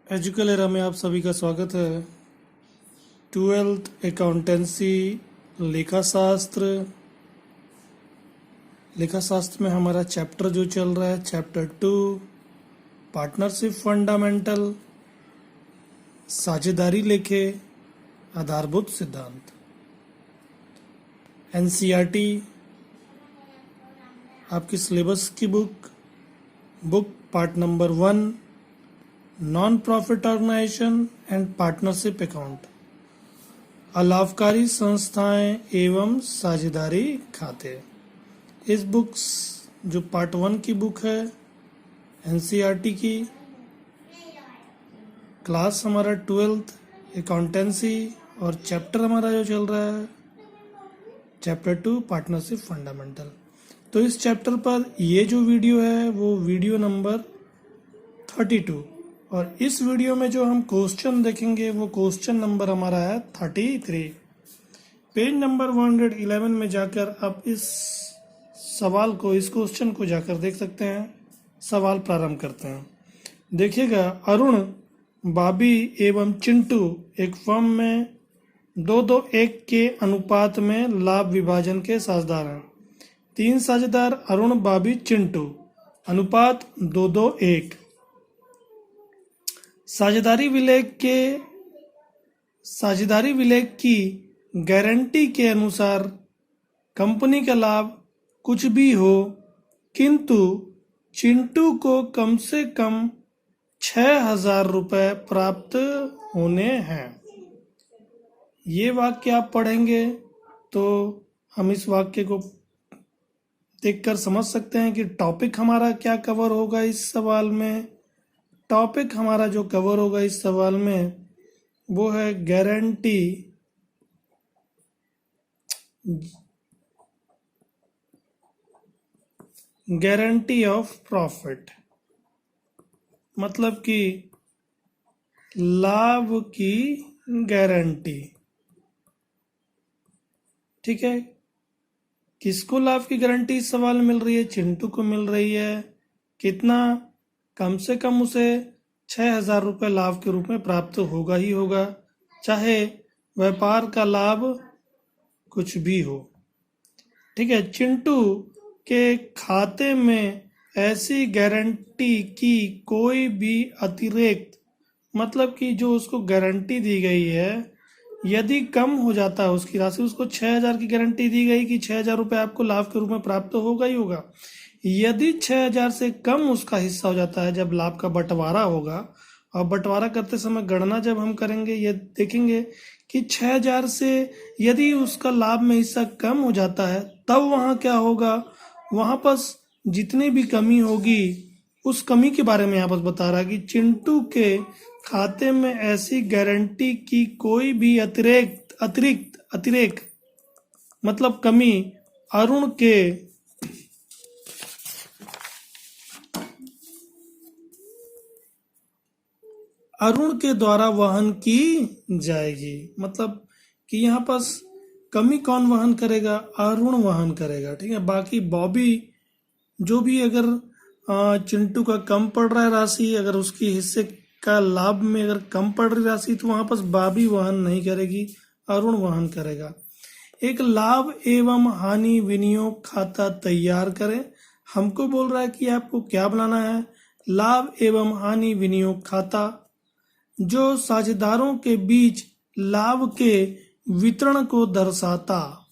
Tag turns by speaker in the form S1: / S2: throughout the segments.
S1: एजुकल era में आप सभी का स्वागत है। 12th अकाउंटेंसी लेखा शास्त्र में हमारा चैप्टर जो चल रहा है चैप्टर 2 पार्टनरशिप फंडामेंटल, साझेदारी लेखे, आधारभूत सिद्धांत। एनसीईआरटी आपकी सिलेबस की book part number 1 non profit organisation and partnership account, अलाभकारी संस्थाएं एवं साझेदारी खाते। इस बुक्स जो पार्ट 1 की बुक है एनसीईआरटी की, क्लास हमारा 12th अकाउंटेंसी और चैप्टर हमारा जो चल रहा है चैप्टर 2 पार्टनरशिप फंडामेंटल। तो इस चैप्टर पर ये जो वीडियो है वो वीडियो नंबर 32 और इस वीडियो में जो हम क्वेश्चन देखेंगे वो क्वेश्चन नंबर हमारा है 33। पेज नंबर 111 में जाकर आप इस क्वेश्चन को जाकर देख सकते हैं। सवाल प्रारंभ करते हैं। देखिएगा, अरुण, बाबी एवं चिंटू एक फर्म में 2-2-1 के अनुपात में लाभ विभाजन के साझेदार हैं। 3 साझेदार अरुण, बाबी, चिंटू, अनुपात 2-2-1। साझेदारी विलेख की गारंटी के अनुसार कंपनी का लाभ कुछ भी हो, किंतु चिंटू को कम से कम 6,000 रुपए प्राप्त होने हैं। ये वाक्य आप पढ़ेंगे तो हम इस वाक्य को देखकर समझ सकते हैं कि टॉपिक हमारा क्या कवर होगा इस सवाल में। टॉपिक हमारा जो कवर होगा इस सवाल में वो है गारंटी ऑफ प्रॉफिट, मतलब कि लाभ की गारंटी। ठीक है, किसको लाभ की गारंटी इस सवाल में मिल रही है? चिंटू को मिल रही है। कितना? कम से कम उसे 6,000 रुपये लाभ के रूप में प्राप्त होगा ही होगा, चाहे व्यापार का लाभ कुछ भी हो। ठीक है, चिंटू के खाते में ऐसी गारंटी की कोई भी अतिरिक्त, मतलब कि जो उसको गारंटी दी गई है यदि कम हो जाता है उसकी राशि, उसको 6,000 की गारंटी दी गई कि 6,000 रुपये आपको लाभ के रूप में प्राप्त होगा ही होगा। यदि 6,000 से कम उसका हिस्सा हो जाता है जब लाभ का बंटवारा होगा, और बंटवारा करते समय गणना जब हम करेंगे ये देखेंगे कि 6,000 से यदि उसका लाभ में हिस्सा कम हो जाता है तब वहाँ क्या होगा, वहाँ पर जितनी भी कमी होगी उस कमी के बारे में यहाँ पर बता रहा है कि चिंटू के खाते में ऐसी गारंटी की कोई भी अतिरिक्त मतलब कमी अरुण के द्वारा वहन की जाएगी। मतलब कि यहाँ पर कमी कौन वहन करेगा? अरुण वहन करेगा। ठीक है, बाकी बॉबी जो भी अगर चिंटू का कम पड़ रहा है राशि, अगर उसकी हिस्से का लाभ में अगर कम पड़ रही राशि तो वहां पर बॉबी वहन नहीं करेगी, अरुण वहन करेगा। एक लाभ एवं हानि विनियोग खाता तैयार करें। हमको बोल रहा है कि आपको क्या बनाना है? लाभ एवं हानि विनियोग खाता जो साझेदारों के बीच लाभ के वितरण को दर्शाता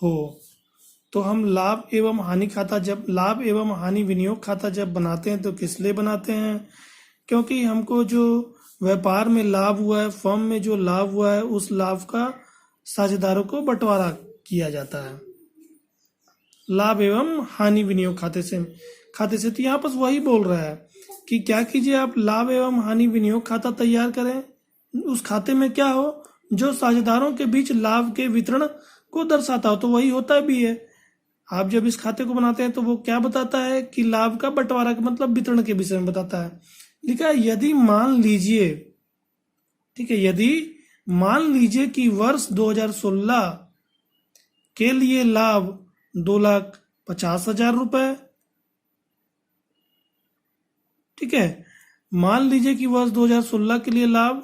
S1: हो। तो हम लाभ एवं हानि विनियोग खाता जब बनाते हैं तो किस लिए बनाते हैं? क्योंकि हमको जो व्यापार में लाभ हुआ है, फर्म में जो लाभ हुआ है, उस लाभ का साझेदारों को बंटवारा किया जाता है लाभ एवं हानि विनियोग खाते से। तो यहाँ पर वही बोल रहा है कि क्या कीजिए आप लाभ एवं हानि विनियोग खाता तैयार करें। उस खाते में क्या हो? जो साझेदारों के बीच लाभ के वितरण को दर्शाता हो। तो वही होता भी है। आप जब इस खाते को बनाते हैं तो वो क्या बताता है कि लाभ का बंटवारा का मतलब वितरण के विषय में बताता है। लिखा है यदि मान लीजिए, ठीक है, यदि मान लीजिए कि वर्ष 2016 के लिए लाभ 2,50,000 रुपए ठीक है। मान लीजिए कि वर्ष 2016 के लिए लाभ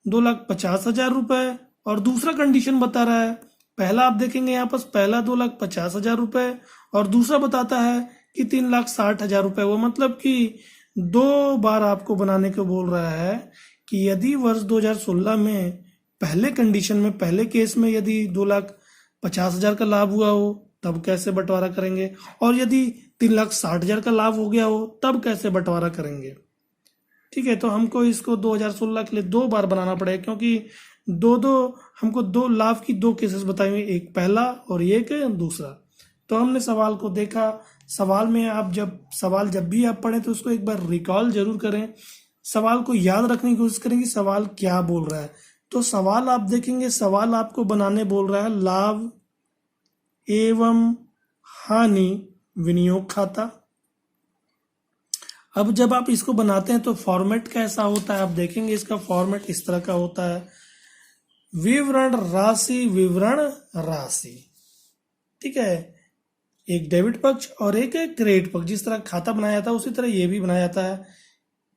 S1: 2,50,000 रुपए, और दूसरा कंडीशन बता रहा है, पहला आप देखेंगे यहाँ पर पहला 2,50,000 रुपए और दूसरा बताता है कि 3,60,000 रुपए। वो मतलब कि 2 बार आपको बनाने को बोल रहा है कि यदि वर्ष 2016 में पहले कंडीशन में, पहले केस में यदि 2,50,000 का लाभ हुआ हो तब कैसे बंटवारा करेंगे, और यदि 3,60,000 का लाभ हो गया हो तब कैसे बंटवारा करेंगे। ठीक है, तो हमको इसको 2016 के लिए 2 बार बनाना पड़ेगा, क्योंकि हमको 2 लाभ की 2 केसेस बताए हुए, एक पहला और एक दूसरा। तो हमने सवाल को देखा। सवाल में आप जब भी आप पढ़ें तो उसको एक बार रिकॉल जरूर करें, सवाल को याद रखने की कोशिश करें कि सवाल क्या बोल रहा है। तो सवाल आप देखेंगे, सवाल आपको बनाने बोल रहा है लाभ एवं हानि विनियोग खाता। अब जब आप इसको बनाते हैं तो फॉर्मेट कैसा होता है आप देखेंगे, इसका फॉर्मेट इस तरह का होता है, विवरण राशि विवरण राशि। ठीक है, एक डेबिट पक्ष और एक क्रेडिट पक्ष। जिस तरह खाता बनाया जाता है उसी तरह ये भी बनाया जाता है।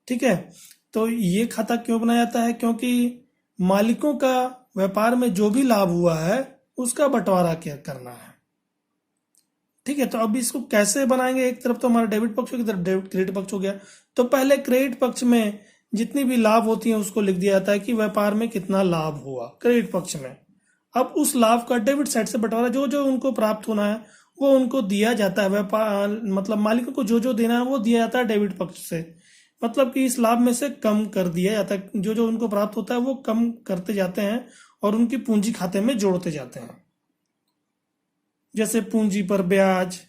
S1: ठीक है, तो ये खाता क्यों बनाया जाता है, क्योंकि मालिकों का व्यापार में जो भी लाभ हुआ है उसका बंटवारा क्या करना है। ठीक है, तो अब इसको कैसे बनाएंगे, एक तरफ तो हमारा डेबिट पक्ष हो गया, एक तरफ क्रेडिट पक्ष हो गया। तो पहले क्रेडिट पक्ष में जितनी भी लाभ होती है उसको लिख दिया जाता है कि व्यापार में कितना लाभ हुआ क्रेडिट पक्ष में। अब उस लाभ का डेबिट साइड से बंटवारा, जो जो उनको प्राप्त होना है वो उनको दिया जाता है। व्यापार मतलब मालिकों को जो जो देना है वो दिया जाता है डेबिट पक्ष से, मतलब कि इस लाभ में से कम कर दिया जाता है। जो जो उनको प्राप्त होता है वो कम करते जाते हैं और उनकी पूंजी खाते में जोड़ते जाते हैं, जैसे पूंजी पर ब्याज।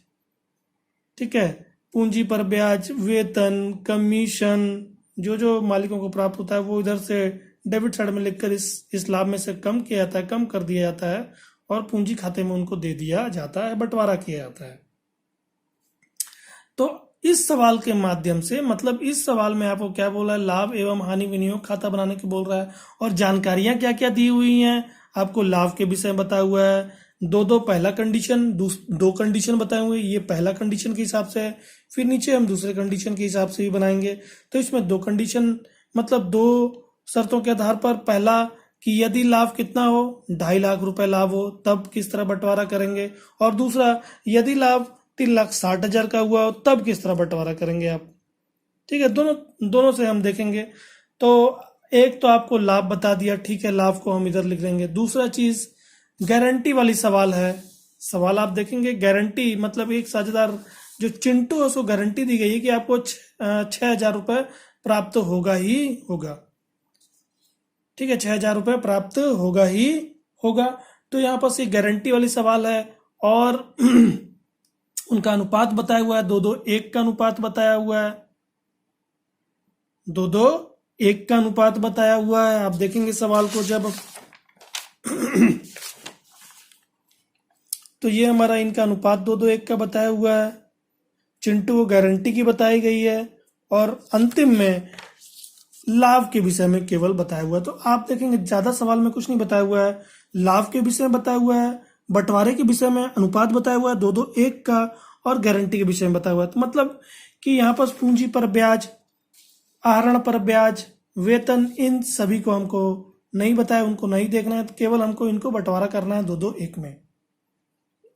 S1: ठीक है, पूंजी पर ब्याज, वेतन, कमीशन, जो जो मालिकों को प्राप्त होता है वो इधर से डेबिट साइड में लिखकर इस लाभ में से कम किया जाता है, कम कर दिया जाता है और पूंजी खाते में उनको दे दिया जाता है, बंटवारा किया जाता है। तो इस सवाल के माध्यम से, मतलब इस सवाल में आपको क्या बोला है, लाभ एवं हानि विनियोग खाता बनाने की बोल रहा है। और जानकारियां क्या क्या दी हुई हैं, आपको लाभ के विषय में बताया हुआ है, दो पहला कंडीशन, 2 कंडीशन बताए हुए, ये पहला कंडीशन के हिसाब से है। फिर नीचे हम दूसरे कंडीशन के हिसाब से भी बनाएंगे। तो इसमें 2 कंडीशन मतलब 2 शर्तों के आधार पर, पहला कि यदि लाभ कितना हो, 2.5 लाख रुपए लाभ हो तब किस तरह बंटवारा करेंगे, और दूसरा यदि लाभ 3,60,000 का हुआ हो तब किस तरह बंटवारा करेंगे आप। ठीक है, दोनों से हम देखेंगे। तो एक तो आपको लाभ बता दिया, ठीक है, लाभ को हम इधर लिख देंगे। दूसरा चीज गारंटी वाली सवाल है। सवाल आप देखेंगे, गारंटी मतलब एक साझेदार जो चिंटू है उसको गारंटी दी गई है कि आपको 6,000 रुपए प्राप्त होगा ही होगा। ठीक है, 6,000 रुपए प्राप्त होगा ही होगा। तो यहाँ पर ये गारंटी वाली सवाल है, और उनका अनुपात बताया हुआ है, 2:2:1 का अनुपात बताया हुआ है, 2:2:1 का अनुपात बताया हुआ है। आप देखेंगे सवाल को जब तो ये हमारा इनका अनुपात 2:2:1 का बताया हुआ है, चिंटू को गारंटी की बताई गई है, और अंतिम में लाभ के विषय में केवल बताया हुआ है। तो आप देखेंगे ज्यादा सवाल में कुछ नहीं बताया हुआ है, लाभ के विषय में बताया हुआ है, बंटवारे के विषय में अनुपात बताया हुआ है 2:2:1 का, और गारंटी के विषय में बताया हुआ है। तो मतलब कि यहाँ पर पूंजी पर ब्याज, आहरण पर ब्याज, वेतन, इन सभी को हमको नहीं बताया, उनको नहीं देखना है, तो केवल हमको इनको बंटवारा करना है 2:2:1 में।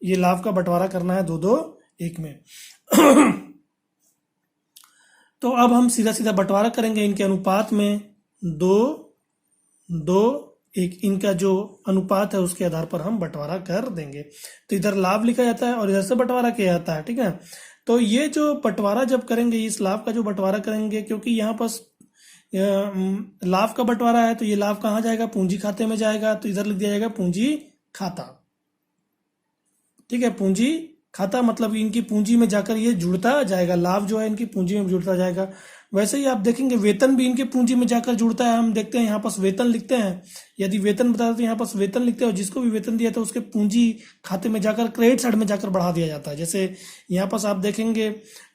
S1: ये लाभ का बंटवारा करना है 2:2:1 में। तो अब हम सीधा सीधा बंटवारा करेंगे इनके अनुपात में, 2:2:1 इनका जो अनुपात है उसके आधार पर हम बंटवारा कर देंगे। तो इधर लाभ लिखा जाता है और इधर से बंटवारा किया जाता है। ठीक है, तो ये जो बंटवारा जब करेंगे, इस लाभ का जो बंटवारा करेंगे, क्योंकि यहाँ पर लाभ का बंटवारा है तो ये लाभ कहाँ जाएगा, पूंजी खाते में जाएगा। तो इधर लिख दिया जाएगा पूंजी खाता। ठीक है, पूंजी खाता मतलब इनकी पूंजी में जाकर ये जुड़ता जाएगा, लाभ जो है इनकी पूंजी में जुड़ता जाएगा। वैसे ही आप देखेंगे वेतन भी इनके पूंजी में जाकर जुड़ता है। हम देखते हैं यहाँ पर वेतन लिखते हैं, यदि वेतन बता तो यहाँ पर वेतन लिखते हैं, और जिसको भी वेतन दिया था उसके पूंजी खाते में जाकर क्रेडिट साइड में जाकर बढ़ा दिया जाता है। जैसे यहाँ पर आप देखेंगे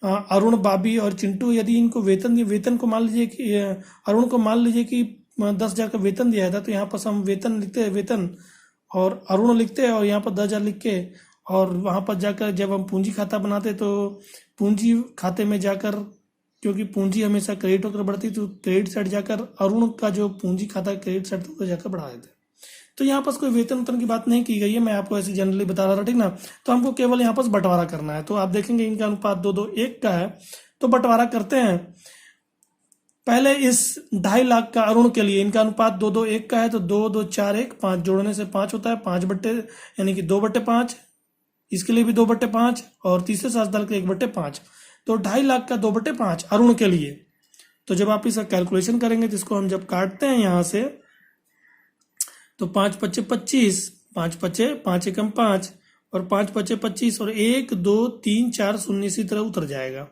S1: अरुण, बाबी और चिंटू, यदि इनको वेतन दिए, वेतन को मान लीजिए कि अरुण को मान लीजिए कि 10,000 का वेतन दिया था, तो यहाँ पर हम वेतन लिखते हैं, वेतन, और अरुण लिखते हैं, और यहाँ पर 10,000 लिख के, और वहां पर जाकर जब हम पूंजी खाता बनाते तो पूंजी खाते में जाकर क्योंकि पूंजी हमेशा क्रेडिट होकर बढ़ती, तो क्रेडिट साइड जाकर अरुण का जो पूंजी खाता क्रेडिट साइड तो जाकर बढ़ा देते। तो यहाँ पर कोई वेतन वेतन की बात नहीं की गई है, मैं आपको ऐसे जनरली बता रहा था, ठीक ना। तो हमको केवल यहाँ पर बंटवारा करना है। तो आप देखेंगे इनका अनुपात 2-2-1 का है, तो बंटवारा करते हैं। पहले इस 2.5 लाख का अरुण के लिए इनका अनुपात 2-2-1 का है, तो 2-2-4-1, 5 जोड़ने से 5 होता है, 5 बट्टे यानी कि 2/5, इसके लिए भी 2/5 और तीसरे साझेदार के 1/5। तो 2.5 लाख का 2/5 अरुण के लिए। तो जब आप इसका कैलकुलेशन करेंगे तो इसको हम जब काटते हैं यहाँ से, तो 5×5 = 25, 5×5 5 एकम 5 और 5×5 = 25 और 1 2 3 4 0 इसी तरह उतर जाएगा।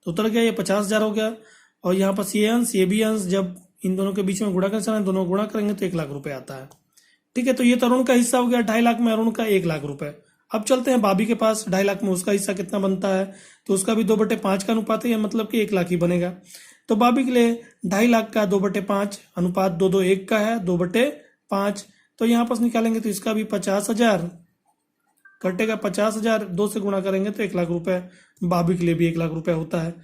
S1: तो उतर गया, ये 50,000 हो गया। और यहाँ पर ये अंश ये भी अंश जब इन दोनों के बीच में गुणा कर सकते, दोनों गुणा करेंगे तो 1 लाख रुपए आता है। ठीक है, तो ये तो अरुण का हिस्सा हो गया। 2.5 लाख में अरुण का 1 लाख रुपए। अब चलते हैं बाबी के पास। 2.5 लाख में उसका हिस्सा कितना बनता है, तो उसका भी 2/5 का अनुपात है, मतलब कि 1 लाख ही बनेगा। तो बाबी के लिए 2.5 लाख का 2/5 अनुपात 2-2-1 का है, 2/5। तो यहाँ पर निकालेंगे तो इसका भी 50,000 कटेगा। 50,000 2 से गुणा करेंगे तो 1 लाख रुपए। बाबी के लिए भी 1 लाख रुपए होता है।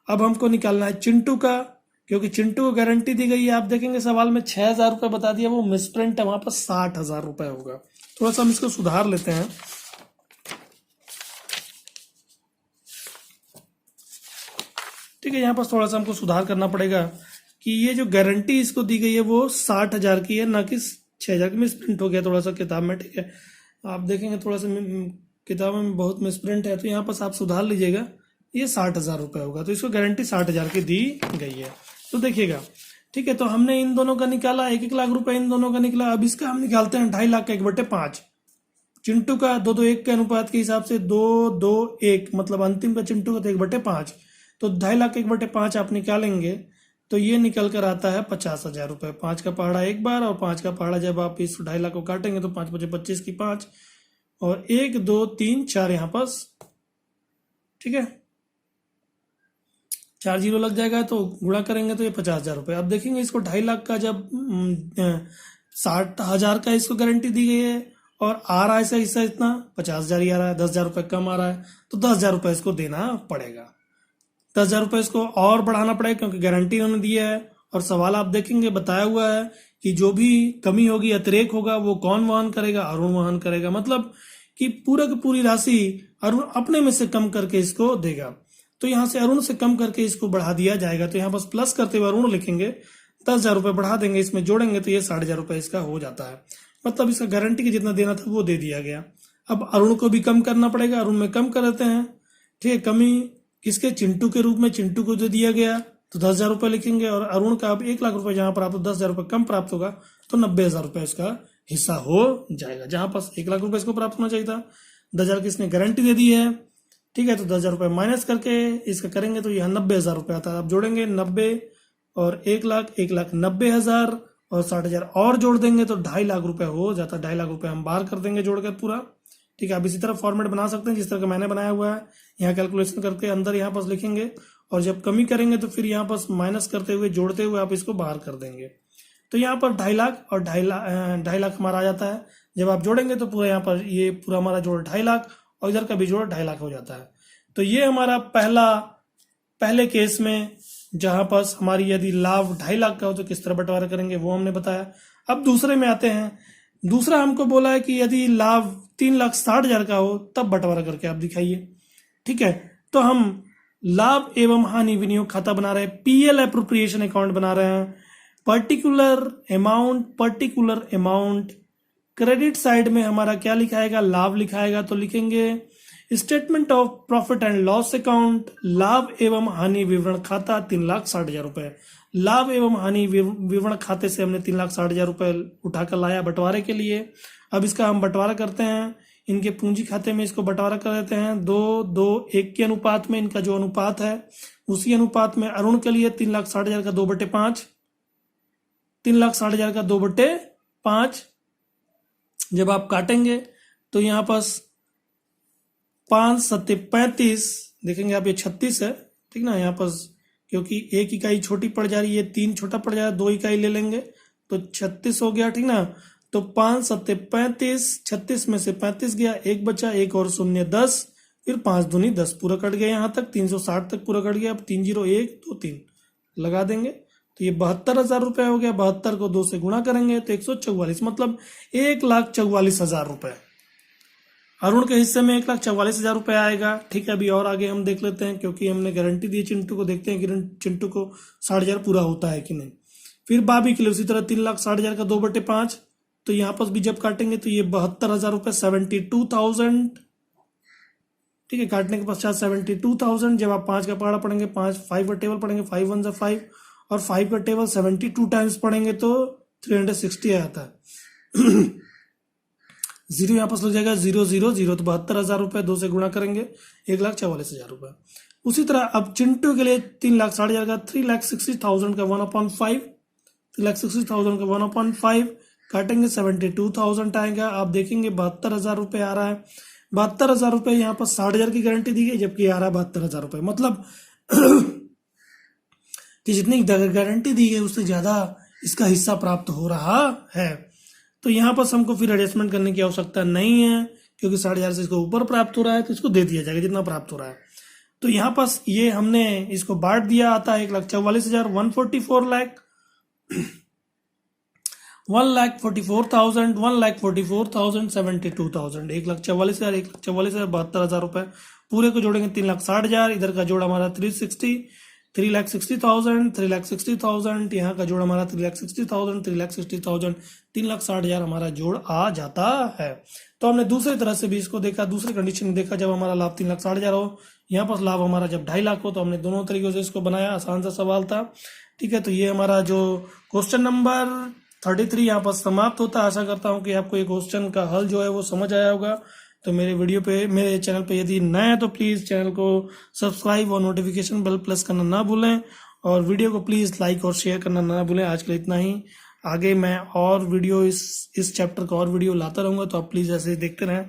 S1: अब हमको निकालना है चिंटू का, क्योंकि चिंटू को गारंटी दी गई है। आप देखेंगे सवाल में 6,000 रुपए बता दिया, वो मिसप्रिंट है, वहां पर 60,000 रुपए होगा। थोड़ा सा हम इसको सुधार लेते हैं। ठीक है, यहाँ पर थोड़ा सा हमको सुधार करना पड़ेगा कि ये जो गारंटी इसको दी गई है वो 60,000 की है, ना कि 6,000 की। मिसप्रिंट हो गया थोड़ा सा किताब में। ठीक है, आप देखेंगे थोड़ा सा किताब में बहुत मिसप्रिंट है, तो यहाँ पर आप सुधार लीजिएगा। ये 60,000 रुपए होगा, तो इसको गारंटी 60,000 की दी गई है। तो देखिएगा, ठीक है, तो हमने इन दोनों का निकाला, 1-1 लाख रुपए इन दोनों का निकला। अब इसका हम निकालते हैं 2.5 लाख का 1/5। चिंटू का 2-2-1 के अनुपात के हिसाब से 2-2-1, मतलब अंतिम का चिंटू का तो 1/5। तो 2.5 लाख का 1/5 आप निकालेंगे तो ये निकल कर आता है 50,000 रुपए। 5 का पहाड़ा एक बार और 5 का पहाड़ा जब आप इस 2.5 लाख को काटेंगे तो 5×5 = 25 की 5 और 1 2 3 4 यहाँ पास। ठीक है, 4 जीरो लग जाएगा, तो गुणा करेंगे तो ये 50,000 रुपए। अब देखेंगे इसको 2.5 लाख का जब 60,000 का इसको गारंटी दी गई है और आ रहा है इसका हिस्सा इतना 50,000 ही आ रहा है, 10,000 रुपए कम आ रहा है, तो 10,000 रुपए इसको देना पड़ेगा। 10,000 रुपए इसको और बढ़ाना पड़ेगा, क्योंकि गारंटी उन्होंने दी है। और सवाल आप देखेंगे बताया हुआ है कि जो भी कमी होगी, अतिरेक होगा, वो कौन वहन करेगा, अरुण वहन करेगा। मतलब कि पूरा की पूरी राशि अरुण अपने में से कम करके इसको देगा। तो यहाँ से अरुण से कम करके इसको बढ़ा दिया जाएगा। तो यहाँ बस प्लस करते हुए अरुण लिखेंगे, 10,000 रुपए बढ़ा देंगे, इसमें जोड़ेंगे तो ये 60,000 रुपए इसका हो जाता है। मतलब इसका गारंटी की जितना देना था वो दे दिया गया। अब अरुण को भी कम करना पड़ेगा, अरुण में कम कर देते हैं। ठीक है, कमी किसके, चिंटू के रूप में, चिंटू को जो दिया गया तो 10,000 रुपए लिखेंगे। और अरुण का अब 1 लाख रुपए जहां पर आपको 10,000 रुपए कम प्राप्त होगा तो 90,000 रुपए इसका हिस्सा हो जाएगा। जहां पर 1 लाख रुपए इसको प्राप्त होना चाहिए था, 10,000 की इसने गारंटी दे दी है। ठीक है, तो 10,000 रुपए माइनस करके इसका करेंगे तो यहाँ 90,000 रुपए आता है। आप जोड़ेंगे 90 और 1 लाख, 1,90,000 और 60,000 और जोड़ देंगे तो 2.5 लाख रुपए हो जाता है। 2.5 लाख रुपए हम बाहर कर देंगे जोड़कर पूरा। ठीक है, आप इसी तरह फॉर्मेट बना सकते हैं जिस तरह का मैंने बनाया हुआ है। यहाँ कैलकुलेशन करके अंदर यहाँ पास लिखेंगे और जब कमी करेंगे तो फिर यहाँ पास माइनस करते हुए जोड़ते हुए आप इसको बाहर कर देंगे। तो यहाँ पर 2.5 लाख और 2.5 लाख हमारा आ जाता है। जब आप जोड़ेंगे तो पूरा यहाँ पर ये पूरा हमारा जोड़ 2.5 लाख और इधर का भी जोड़ 2.5 लाख हो जाता है। तो ये हमारा पहले केस में जहां पास हमारी यदि लाभ 2.5 लाख का हो तो किस तरह बंटवारा करेंगे वो हमने बताया। अब दूसरे में आते हैं। दूसरा हमको बोला है कि यदि लाभ 3,60,000 का हो तब बंटवारा करके आप दिखाइए। ठीक है, तो हम लाभ एवं हानि विनियोग खाता बना रहे हैं, पीएल एप्रोप्रिएशन अकाउंट बना रहे हैं। पर्टिकुलर अमाउंट क्रेडिट साइड में हमारा क्या लिखाएगा, लाभ लिखाएगा। तो लिखेंगे statement of profit and loss account, लाभ एवं हानि विवरण खाता 3,60,000 रुपए। लाभ एवं हानि विवरण खाते से हमने 3,60,000 रुपए उठाकर लाया बंटवारे के लिए। अब इसका हम बंटवारा करते हैं, इनके पूंजी खाते में इसको बंटवारा कर देते हैं 2-2-1 के अनुपात में। इनका जो अनुपात है उसी अनुपात में अरुण के लिए 3,60,000 का 2/5, 3,60,000 का 2/5 जब आप काटेंगे तो यहाँ पास 5×7 = 35, देखेंगे आप ये 36 है। ठीक ना, यहाँ पास क्योंकि 1 इकाई छोटी पड़ जा रही है, 3 छोटा पड़ जा रहा है, 2 इकाई ले लेंगे तो 36 हो गया। ठीक ना, तो 5×7 = 35, 36 में से 35 गया, 1 बचा, 1 और 0 10, फिर 5 दूनी 10 पूरा कट गया, यहाँ तक 360 तक पूरा कट गया। अब 3 0 1 2 3 लगा देंगे तो ये 72,000 रुपये हो गया। 72 को 2 से गुणा करेंगे तो 144, मतलब 1,44,000 रुपये। अरुण के हिस्से में 1,44,000 रुपये आएगा। ठीक है, अभी और आगे हम देख लेते हैं, क्योंकि हमने गारंटी दी चिंटू को, देखते हैं कि चिंटू को 60,000 पूरा होता है कि नहीं। फिर बाबी के लिए उसी तरह 3,60,000 का 2/5, तो यहाँ पर भी जब काटेंगे तो ये 72,000 रुपये, 72,000। ठीक है, काटने के पश्चात 72,000। जब आप 5 का पहाड़ा पढ़ेंगे, 5 का टेबल पढ़ेंगे, 5 1 जा 5, और 5 का टेबल 72 टाइम्स पढ़ेंगे तो 360 आता है। जीरो यहाँ पास लग जाएगा, 0 0 0, तो 72,000 रुपये 2 से गुणा करेंगे 1,44,000 रुपये। उसी तरह अब चिंटू के लिए 3,60,000 का 3,60,000 का 1/5, 3,60,000 का 1/5 काटेंगे, 72,000 आएगा। आप देखेंगे 72,000 रुपये आ रहा है। 72,000 रुपये यहाँ पर 60,000 की गारंटी दी गई, जबकि आ रहा है 72,000 रुपये, मतलब कि जितनी गारंटी दी गई उससे ज्यादा इसका हिस्सा प्राप्त हो रहा है। तो यहाँ पर हमको फिर एडजस्टमेंट करने की आवश्यकता नहीं है, क्योंकि 60,000 से इसको ऊपर प्राप्त हो रहा है तो इसको दे दिया जाएगा जितना प्राप्त हो रहा है। तो यहाँ पास ये हमने इसको बांट दिया, आता है 1,44,000, 144 लाख, 1,44,000, 1,44,000, 72,000, 1,44,000, 1,44,000, 72,000 रुपये। पूरे को जोड़ेंगे 3,60,000, इधर का जोड़ हमारा 3,60,000, 3,60,000, यहाँ का जोड़ हमारा 3,60,000, 3,60,000, 3,60,000 हमारा जोड़ आ जाता है। तो हमने दूसरी तरह से भी इसको देखा, दूसरी कंडीशन में देखा, जब हमारा लाभ 3,60,000 हो, यहाँ पर लाभ हमारा जब 2.5 लाख हो, तो हमने दोनों तरीकों से इसको बनाया। आसान सा सवाल था। ठीक है, तो ये हमारा जो क्वेश्चन नंबर 33 यहाँ पर समाप्त होता है। आशा करता हूँ कि आपको ये क्वेश्चन का हल जो है वो समझ आया होगा। तो मेरे चैनल पे यदि नए हैं तो प्लीज़ चैनल को सब्सक्राइब और नोटिफिकेशन बेल प्रेस करना ना भूलें, और वीडियो को प्लीज़ लाइक और शेयर करना ना भूलें। आज के लिए इतना ही। आगे मैं और वीडियो इस चैप्टर का और वीडियो लाता रहूँगा, तो आप प्लीज़ ऐसे देखते रहें।